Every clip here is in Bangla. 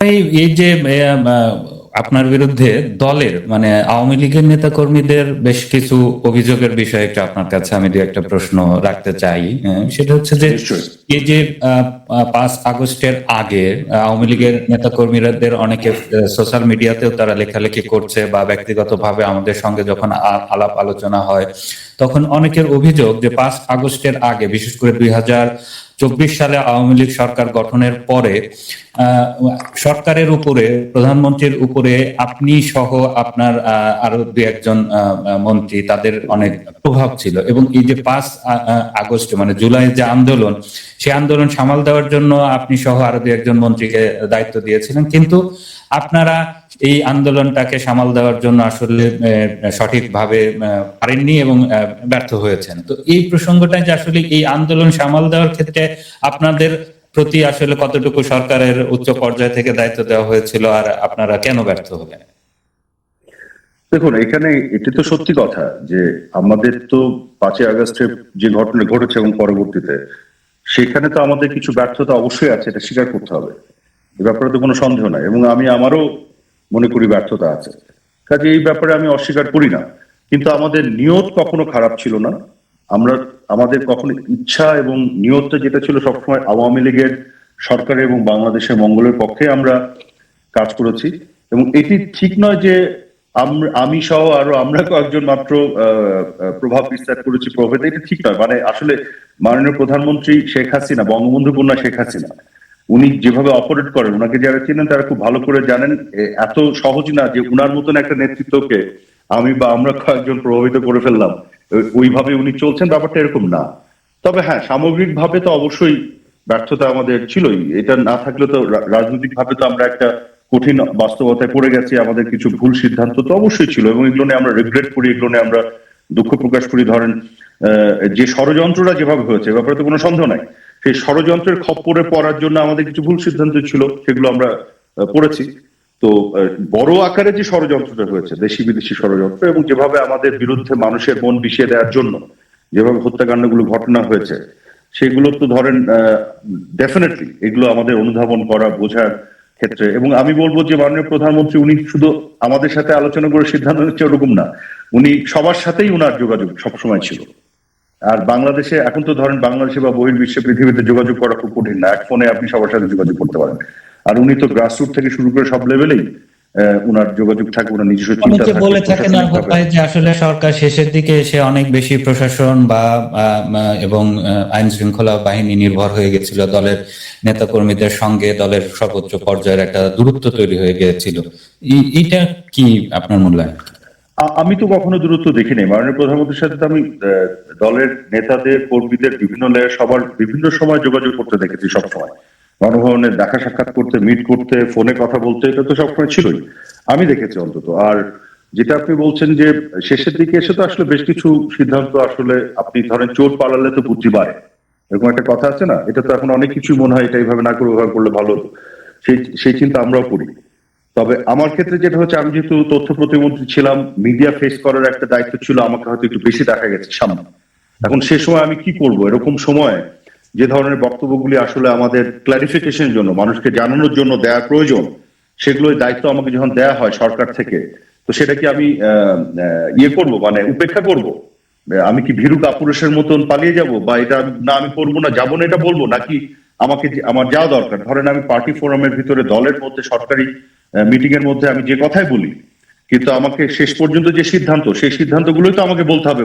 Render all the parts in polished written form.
এই যে আপনার বিরুদ্ধে দলের মানে আওয়ামী লীগের নেতাকর্মীদের বেশ কিছু অভিযোগের বিষয়ে একটু আপনার কাছে আমি দু একটা প্রশ্ন রাখতে চাই। সেটা হচ্ছে যে নিশ্চয়ই। এই যে 5 আগস্টের আগে আওয়ামী লীগের নেতাকর্মীদের অনেকে সোশ্যাল মিডিয়াতেও তারা লেখালেখি করছে বা ব্যক্তিগতভাবে আমাদের সঙ্গে যখন আলাপ আলোচনা হয় তখন অনেকের অভিযোগ যে 5 আগস্টের আগে বিশেষ করে 2024 সালে আওয়ামী লীগ সরকার গঠনের পরে সরকারের উপরে প্রধানমন্ত্রীর উপরে আপনি সহ আপনার আরো দু একজন মন্ত্রী তাদের অনেক প্রভাব ছিল এবং এই যে 5 আগস্ট মানে জুলাই যে আন্দোলন সেই আন্দোলন সামাল দেওয়ার জন্য আপনি সহ আরো দু একজন মন্ত্রীকে দায়িত্ব দিয়েছিলেন, কিন্তু আপনারা এই আন্দোলনটাকে সামাল দেওয়ার জন্য আসলে সঠিকভাবে পারেননি এবং ব্যর্থ হয়েছেন। তো এই প্রসঙ্গটা যে আসলে এই আন্দোলন সামাল দেওয়ার ক্ষেত্রে আপনাদের প্রতি আসলে কতটুকু সরকারের উচ্চ পর্যায় থেকে দায়িত্ব দেওয়া হয়েছিল আর আপনারা কেন ব্যর্থ হলেন? দেখুন, এখানে এটি তো সত্যি কথা যে আমাদের তো 5 আগস্টে যে ঘটনা ঘটেছে এবং পরবর্তীতে সেখানে তো আমাদের কিছু ব্যর্থতা অবশ্যই আছে, এটা স্বীকার করতে হবে। এ ব্যাপারে তো কোনো সন্দেহ নাই এবং আমারও মনে করি ব্যর্থতা আছে, কাজে এই ব্যাপারে আমি অস্বীকার করি না। কিন্তু আমাদের নিয়ত কখনো খারাপ ছিল না। আমাদের কখনো ইচ্ছা এবং নিয়তটা যেটা ছিল সবসময় আওয়ামী লীগের সরকারের এবং বাংলাদেশের মঙ্গলের পক্ষে আমরা কাজ করেছি। এবং এটি ঠিক নয় যে আমি সহ আরো আমরা কয়েকজন মাত্র প্রভাব বিস্তার করেছি প্রভেদ, এটা ঠিক নয়। মানে আসলে মাননীয় প্রধানমন্ত্রী শেখ হাসিনা, বঙ্গবন্ধু কন্যা শেখ হাসিনা, উনি যেভাবে অপারেট করেন, ওনাকে যারা চিনেন তারা খুব ভালো করে জানেন এত সহজ না যে উনার মতন একটা নেতৃত্বকে আমি বা আমরা কয়েকজন প্রভাবিত করে ফেললাম, ওইভাবে উনি চলছেন, ব্যাপারটা এরকম না। তবে হ্যাঁ, সামগ্রিক ভাবে তো অবশ্যই ব্যর্থতা আমাদের ছিলই। এটা না থাকলে তো রাজনৈতিক ভাবে তো আমরা একটা কঠিন বাস্তবতায় পড়ে গেছি। আমাদের কিছু ভুল সিদ্ধান্ত তো অবশ্যই ছিল এবং এগুলো নিয়ে আমরা রিগ্রেট করি, এগুলো নিয়ে আমরা দুঃখ প্রকাশ করি। ধরেন যে ষড়যন্ত্রটা যেভাবে হয়েছে ব্যাপারে তো কোনো সন্দেহ নাই। সেই ষড়যন্ত্রের খপ্পরে পড়ার জন্য আমাদের কিছু ভুল সিদ্ধান্ত ছিল, সেগুলো আমরা পড়েছি। তো বড় আকারে যে ষড়যন্ত্রটা হয়েছে, দেশি বিদেশি ষড়যন্ত্র, এবং যেভাবে আমাদের বিরুদ্ধে মানুষের মন বিষিয়ে দেওয়ার জন্য যেভাবে হত্যাকাণ্ডগুলো ঘটনা হয়েছে, সেগুলো তো ধরেন ডেফিনেটলি এগুলো আমাদের অনুধাবন করা, বোঝার ক্ষেত্রে। এবং আমি বলবো যে মাননীয় প্রধানমন্ত্রী উনি শুধু আমাদের সাথে আলোচনা করে সিদ্ধান্ত নিচ্ছে ওরকম না, উনি সবার সাথেই উনার যোগাযোগ সবসময় ছিল। আর বাংলাদেশে এখন তো ধরেন বাংলাদেশে বা বহির্বিশ্বে পৃথিবীতে যোগাযোগ করা খুব কঠিন না, এক ফোনে আপনি সবার সাথে যোগাযোগ করতে পারেন। আর উনি তো গ্রাসরুট থেকে শুরু করে সব লেভেলেই উনার যোগাযোগ থাকে, উনার নিজস্ব চিন্তা অনেকে থাকে, বলে থাকেন প্রশাসনিক ভাবে। যে আসলে সরকার শেষের দিকে এসে অনেক বেশি প্রশাসন বা এবং আইন শৃঙ্খলা বাহিনী নির্ভর হয়ে গেছিল, দলের নেতাকর্মীদের সঙ্গে দলের সর্বোচ্চ পর্যায়ের একটা দূরত্ব তৈরি হয়ে গিয়েছিল। এইটা কি আপনার মূল্যায়ন? আমি তো কখনো দূরত্ব দেখি নাই। মাননীয় প্রধানমন্ত্রীর সাথে তো আমি দলের নেতাদের, কর্মীদের, বিভিন্ন লেয়ার সবার বিভিন্ন সময় যোগাযোগ করতে দেখেছি, সবসময় গণভবনে দেখা সাক্ষাৎ করতে, মিট করতে, ফোনে কথা বলতে, এটা তো সবসময় ছিলই, আমি দেখেছি অন্তত। আর যেটা আপনি বলছেন যে শেষের দিকে এসে তো আসলে বেশ কিছু সিদ্ধান্ত, আসলে আপনি ধরেন চোর পালালে তো বুদ্ধি বাড়ে, এরকম একটা কথা আছে না? এটা তো এখন অনেক কিছুই মনে হয় এটা এইভাবে না করে ওইভাবে করলে ভালো হতো, সেই চিন্তা আমরাও করি। তবে আমার ক্ষেত্রে যেটা হচ্ছে, আমি যেহেতু তথ্য প্রতিমন্ত্রী ছিলাম, মিডিয়া ফেস করার একটা দায়িত্ব ছিল, আমাকে হয়তো একটু বেশি দেখা গেছে সামনে। এখন সে সময় আমি কি করব? এরকম সময় যে ধরনের বক্তব্যগুলি আসলে আমাদের ক্লারিফিকেশনের জন্য, মানুষকে জানানোর জন্য দেওয়া প্রয়োজন, সেগুলোর দায়িত্ব আমাকে যখন দেয়া হয় সরকার থেকে, তো সেটা কি আমি ইয়ে করব, মানে উপেক্ষা করব? আমি কি ভীরু কাপুরুষের মতন পালিয়ে যাব, বা এটা না আমি করবো না, যাবো না, এটা বলবো নাকি? আমাকে আমার যাওয়া দরকার। ধরেন আমি পার্টি ফোরামের ভিতরে, দলের মধ্যে, সরকারি মিটিং এর মধ্যে আমি যে কথাই বলি, কিন্তু আমাকে শেষ পর্যন্ত যে সিদ্ধান্ত, সেই সিদ্ধান্তগুলোই তো আমাকে বলতে হবে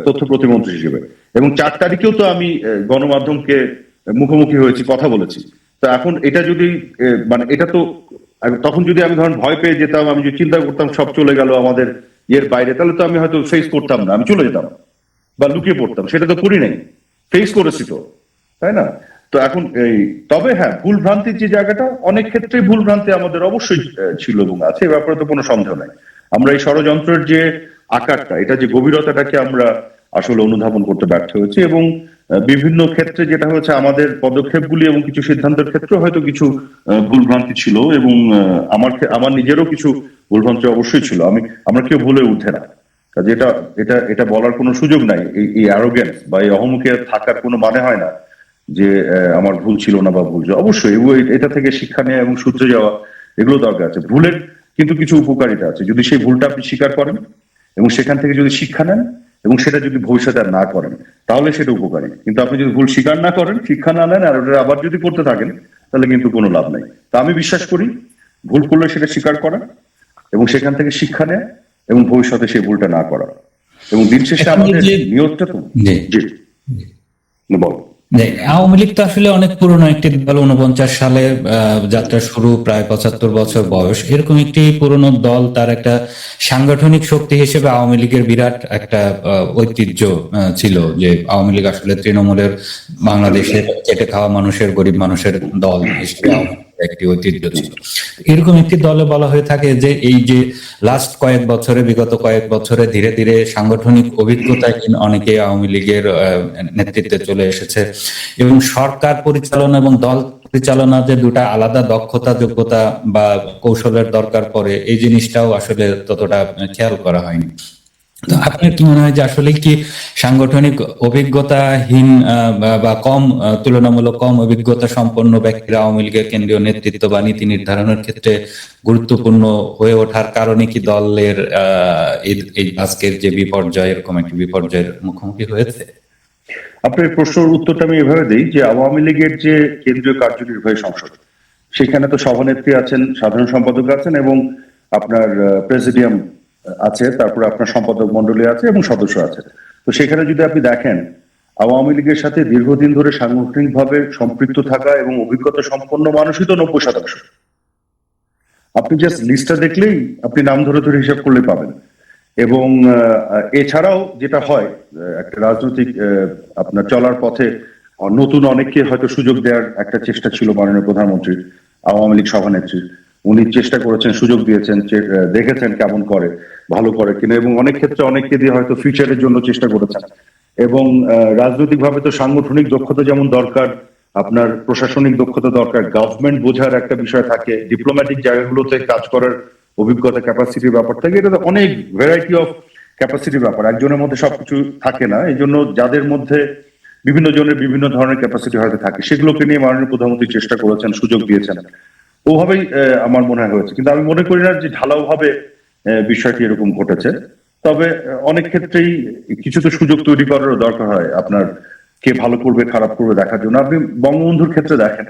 তথ্য প্রতিমন্ত্রী হিসেবে। এবং 4 তারিখেও তো আমি গণমাধ্যমকে মুখোমুখি হয়েছি, কথা বলেছি। তো এখন এটা যদি মানে এটা তো তখন যদি আমি ধরেন ভয় পেয়ে যেতাম, আমি যদি চিন্তা করতাম সব চলে গেল আমাদের এর বাইরে, তাহলে তো আমি হয়তো ফেস করতাম না, আমি চলে যেতাম বা লুকিয়ে পড়তাম। সেটা তো করি নাই, ফেস করেছি তো, তাই না? তো এখন তবে হ্যাঁ, ভুল ভ্রান্তির যে জায়গাটা, অনেক ক্ষেত্রে ভুল ভ্রান্তি আমাদের অবশ্যই ছিল এবং আছে, এ ব্যাপারে তো কোনো সন্দেহ নাই। আমরা এই ষড়যন্ত্রের যে আকারটা, এটা যে গভীরতাটাকে আমরা আসলে অনুধাবন করতে ব্যর্থ হয়েছি। এবং বিভিন্ন ক্ষেত্রে যেটা হচ্ছে, আমাদের পদক্ষেপগুলি এবং কিছু সিদ্ধান্তের ক্ষেত্রে হয়তো কিছু ভুল ভ্রান্তি ছিল, এবং আমার নিজেরও কিছু ভুল ভ্রান্তি অবশ্যই ছিল। আমরা কেউ ভুলে উঠে না, কাজে এটা এটা এটা বলার কোনো সুযোগ নাই। এই অ্যারোগেন্স বা এই অহমুখে থাকার কোনো মানে হয় না যে আমার ভুল ছিল না বা ভুল ছিল। অবশ্যই এটা থেকে শিক্ষা নেওয়া এবং শুধরে যাওয়া এগুলো দরকার আছে। ভুলের কিন্তু কিছু উপকারিতা আছে, যদি সেই ভুলটা আপনি স্বীকার করেন এবং সেখান থেকে যদি শিক্ষা নেন এবং সেটা যদি ভবিষ্যতে আর না করেন তাহলে সেটা উপকারী। কিন্তু আপনি যদি ভুল স্বীকার না করেন, শিক্ষা না নেন আর ওটা আবার যদি করতে থাকেন তাহলে কিন্তু কোনো লাভ নাই। তা আমি বিশ্বাস করি ভুল করলে সেটা স্বীকার করা এবং সেখান থেকে শিক্ষা নেয় এবং ভবিষ্যতে সেই ভুলটা না করা। এবং দিন শেষে এখন আমাদের যে- নিয়তটা তো জি জি বল। জি, আওয়ামী লীগ তো আসলে অনেক পুরনো একটি দল। 49 সালে যাত্রা শুরু, প্রায় 75 বছর বয়স। এরকম একটি পুরনো দল, তার একটা সাংগঠনিক শক্তি হিসেবে আওয়ামী লীগের বিরাট একটা ঐতিহ্য ছিল, যে আওয়ামী লীগ আসলে তৃণমূলের, বাংলাদেশের খেটে খাওয়া মানুষের, গরিব মানুষের দল হিসেবে আওয়ামী লীগের একটি ঐতিহ্য ছিল। এরকম একটি দলে বলা হয়ে থাকে যে এই যে লাস্ট কয়েক বছরে, বিগত কয়েক বছরে ধীরে ধীরে সাংগঠনিক অভিজ্ঞতাহীন অনেকে আওয়ামী লীগের নেতৃত্বে চলে এসেছে, এবং সরকার পরিচালনা এবং দল পরিচালনা যে দুটা আলাদা দক্ষতা, যোগ্যতা বা কৌশলের দরকার পড়ে, এই জিনিসটাও আসলে ততটা খেয়াল করা হয়নি। তো আপনার কি মনে হয় যে আসলে কি সাংগঠনিক অভিজ্ঞতাহীন বা কম, তুলনামূলক কম অভিজ্ঞতা সম্পন্ন ব্যক্তিরা আওয়ামী লীগের কেন্দ্রীয় নেতৃত্ব বা নীতি নির্ধারণের ক্ষেত্রে গুরুত্বপূর্ণ হয়ে ওঠার কারণে কি দলের এই আজকের যে বিপর্যয়, এরকম একটি বিপর্যয়ের মুখোমুখি হয়েছে? আপনার এই প্রশ্নের উত্তরটা আমি এভাবে দিই যে আওয়ামী লীগের যে কেন্দ্রীয় কার্যনির্বাহী সংসদ, সেখানে তো সভানেত্রী আছেন, সাধারণ সম্পাদক আছেন এবং আপনার প্রেসিডিয়াম আছে, তারপরে আপনার সম্পাদক মন্ডলী আছে এবং সদস্য আছে। তো সেখানে যদি আপনি দেখেন আওয়ামী লীগের সাথে দীর্ঘদিন ধরে সাংগঠনিকভাবে সম্পৃক্ত থাকা এবং অভিজ্ঞতা সম্পন্ন মানুষই তো 90%। আপনি জাস্ট লিস্টটা দেখলেই আপনি নাম ধরে ধরে হিসাব করলে পাবেন। এবং এছাড়াও যেটা হয়, একটা রাজনৈতিক আপনার চলার পথে নতুন অনেককে হয়তো সুযোগ দেওয়ার একটা চেষ্টা ছিল মাননীয় প্রধানমন্ত্রীর, আওয়ামী লীগ সভানেত্রীর। উনি চেষ্টা করেছেন, সুযোগ দিয়েছেন, দেখেছেন কেমন করে, ভালো করে কিনা, এবং অনেক ক্ষেত্রে অনেককে দিয়ে হয়তো ফিউচারের জন্য চেষ্টা করেছেন। এবং রাজনৈতিকভাবে তো সাংগঠনিক দক্ষতা যেমন দরকার, আপনার প্রশাসনিক দক্ষতা দরকার, গভর্নমেন্ট বোঝার একটা বিষয় থাকে, ডিপ্লোম্যাটিক জায়গাগুলোতে কাজ করার অভিজ্ঞতা, ক্যাপাসিটির ব্যাপার থাকে। এটা তো অনেক ভ্যারাইটি অফ ক্যাপাসিটির ব্যাপার, একজনের মধ্যে সবকিছু থাকে না। এই জন্য যাদের মধ্যে বিভিন্ন জনের বিভিন্ন ধরনের ক্যাপাসিটি হয়তো থাকে, সেগুলোকে নিয়ে মাননীয় প্রধানমন্ত্রী চেষ্টা করেছেন, সুযোগ দিয়েছেন, ওভাবেই আমার মনে হয় হয়েছে। কিন্তু আমি মনে করি না যে ঢালাও ভাবে বিষয়টি এরকম ঘটেছে। তবে অনেক ক্ষেত্রেই কিছু তো সুযোগ তৈরি করারও দরকার হয়, আপনার কে ভালো করবে খারাপ করবে দেখার জন্য। আপনি বঙ্গবন্ধুর ক্ষেত্রে দেখেন,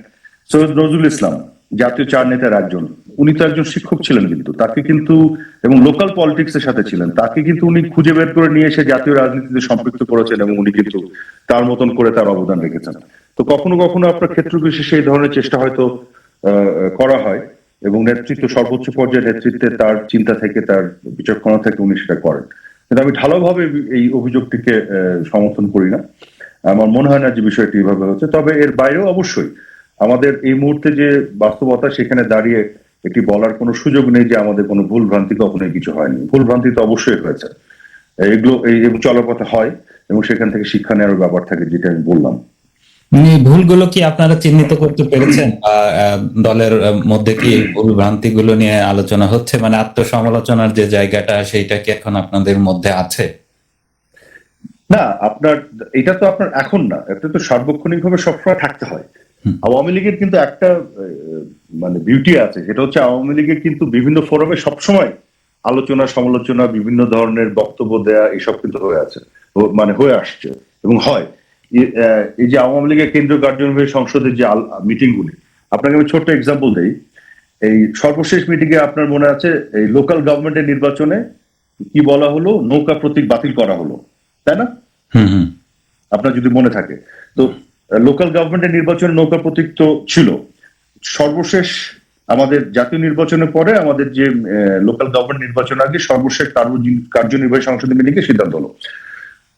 সৈয়দ নজরুল ইসলাম জাতীয় চার নেতার একজন, উনি তো একজন শিক্ষক ছিলেন, কিন্তু তাকে কিন্তু, এবং লোকাল পলিটিক্স এর সাথে ছিলেন, তাকে কিন্তু উনি খুঁজে বের করে নিয়ে এসে জাতীয় রাজনীতিতে সম্পৃক্ত করেছেন এবং উনি কিন্তু তার মতন করে তার অবদান রেখেছেন। তো কখনো কখনো আপনার ক্ষেত্র বিশেষে এই ধরনের চেষ্টা হয়তো করা হয় এবং নেতৃত্ব, সর্বোচ্চ পর্যায়ে নেতৃত্বে তার চিন্তা থেকে, তার বিচক্ষণতা থেকে উনি সেটা করেন। কিন্তু আমি ঢালাওভাবে এই অভিযোগটিকে সমর্থন করি না। আমার মনে হয় না যে বিষয়টি এইভাবে হচ্ছে। তবে এর বাইরেও অবশ্যই আমাদের এই মুহূর্তে যে বাস্তবতা, সেখানে দাঁড়িয়ে এটি বলার কোনো সুযোগ নেই যে আমাদের কোনো ভুল ভ্রান্তি কখনোই কিছু হয়নি। ভুল ভ্রান্তি তো অবশ্যই হয়েছে, এগুলো এই চলাপথে হয় এবং সেখান থেকে শিক্ষা নেওয়ার ব্যাপার থাকে, যেটা আমি বললাম। এই ভুলগুলো কি আপনারা চিহ্নিত করতে পেরেছেন, বা দলের মধ্যে কি এই ভুল ভ্রান্তি গুলো নিয়ে আলোচনা হচ্ছে? মানে আত্মসমালোচনার যে জায়গাটা, সেইটা কি এখন আপনাদের মধ্যে আছে? না, আপনার এটা তো আপনার এখন না, এটা তো সার্বক্ষণিক ভাবে সবসময় থাকতে হয়। আওয়ামী লীগের কিন্তু একটা মানে বিউটি আছে, সেটা হচ্ছে আওয়ামী লীগের কিন্তু বিভিন্ন ফোরামে সবসময় আলোচনা সমালোচনা, বিভিন্ন ধরনের বক্তব্য দেয়া, এসব কিন্তু হয়ে আছে, মানে হয়ে আসছে এবং হয়। এই যে আওয়ামী লীগের কেন্দ্রীয় কার্যনির্বাহী সংসদের যে মিটিং গুলি, আপনাকে আমি ছোট্ট এক্সাম্পল দেই। এই সর্বশেষ মিটিং এ আপনার মনে আছে, এই লোকাল গভর্নমেন্টের নির্বাচনে কি বলা হলো, নৌকা প্রতীক বাতিল করা হলো, তাই না? হুম। আপনার যদি মনে থাকে। তো লোকাল গভর্নমেন্টের নির্বাচনে নৌকা প্রতীক তো ছিল। সর্বশেষ আমাদের জাতীয় নির্বাচনের পরে আমাদের যে লোকাল গভর্নমেন্ট নির্বাচন আগে সর্বশেষ কার্যনির্বাহী সংসদের মিটিংয়ে সিদ্ধান্ত হলো,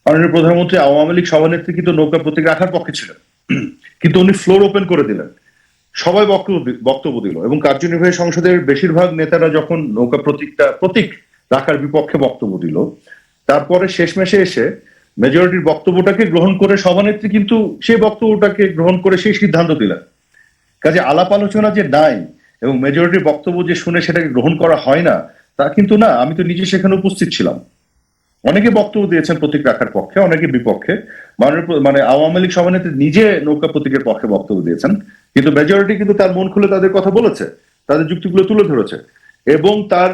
মাননীয় প্রধানমন্ত্রী আওয়ামী লীগ সভানেত্রী কিন্তু নৌকা প্রতীক রাখার পক্ষে ছিলেন, কিন্তু উনি ফ্লোর ওপেন করে দিলেন, সবাই বক্তব্য দিল এবং কার্যনির্বাহী সংসদের বেশিরভাগ নেতারা যখন নৌকা প্রতীক রাখার বিপক্ষে বক্তব্য দিল, তারপরে শেষমেশে এসে মেজরিটির বক্তব্যটাকে গ্রহণ করে সভানেত্রী কিন্তু সেই বক্তব্যটাকে গ্রহণ করে সেই সিদ্ধান্ত দিলেন। কাজে আলাপ আলোচনা যে নাই এবং মেজরিটির বক্তব্য যে শুনে সেটাকে গ্রহণ করা হয় না, তা কিন্তু না। আমি তো নিজে সেখানে উপস্থিত ছিলাম অনেকে বক্তব্য দিয়েছেন প্রতীক রাখার পক্ষে, অনেকে বিপক্ষে। মানে আওয়ামী লীগ সভানেত্রী নিজে নৌকা প্রতীকের পক্ষে বক্তব্য দিয়েছেন, কিন্তু মেজরিটি কিন্তু তার মন খুলে তাদের কথা বলেছে, তাদের যুক্তিগুলো তুলে ধরেছে, এবং তার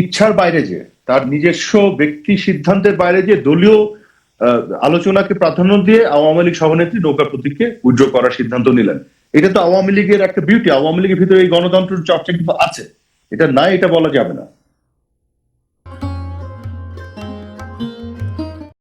ইচ্ছার বাইরে যে, তার নিজস্ব ব্যক্তি সিদ্ধান্তের বাইরে যে দলীয় আলোচনাকে প্রাধান্য দিয়ে আওয়ামী লীগ সভানেত্রী নৌকা প্রতীককে উইথড্র করার সিদ্ধান্ত নিলেন। এটা তো আওয়ামী লীগের একটা বিউটি, আওয়ামী লীগের ভিতরে এই গণতন্ত্রের চর্চা কিন্তু আছে, এটা নাই এটা বলা যাবে না।